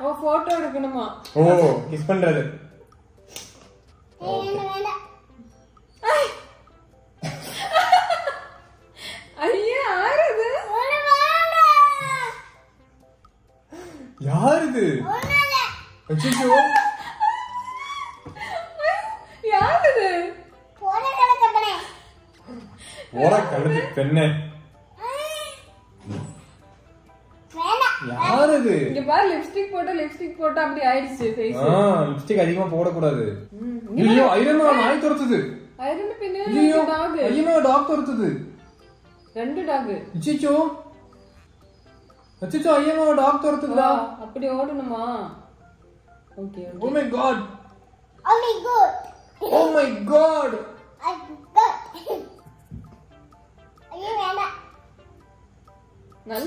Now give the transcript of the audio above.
அப்ப போட்டோ எடுக்கணுமா? ஓ கிஸ் பண்றது. ஐயா யாரது? யாரது? அச்சோ யாரது? ஓட கழுத்து பெண்ணே. யாரது? இங்க பாரு லிப்ஸ்டிக் போட்டு அப்படி ஆயிடுச்சு ஃபேஸ். லிப்ஸ்டிக் அதிகமா போட கூடாது. ஐயோ ஐரமா நாய் துரத்துது. ஐரன் பின்ன ஐயோ டாக். ஐயோ டாக் துரத்துது. ரெண்டு டாக். அச்சோ அச்சோ ஐயோ டாக் துரத்துதுடா. அப்படி ஓடணுமா? Okay okay. Oh my god. Oh my god. Oh my god. I got. ஐயோ வேண்டாம்.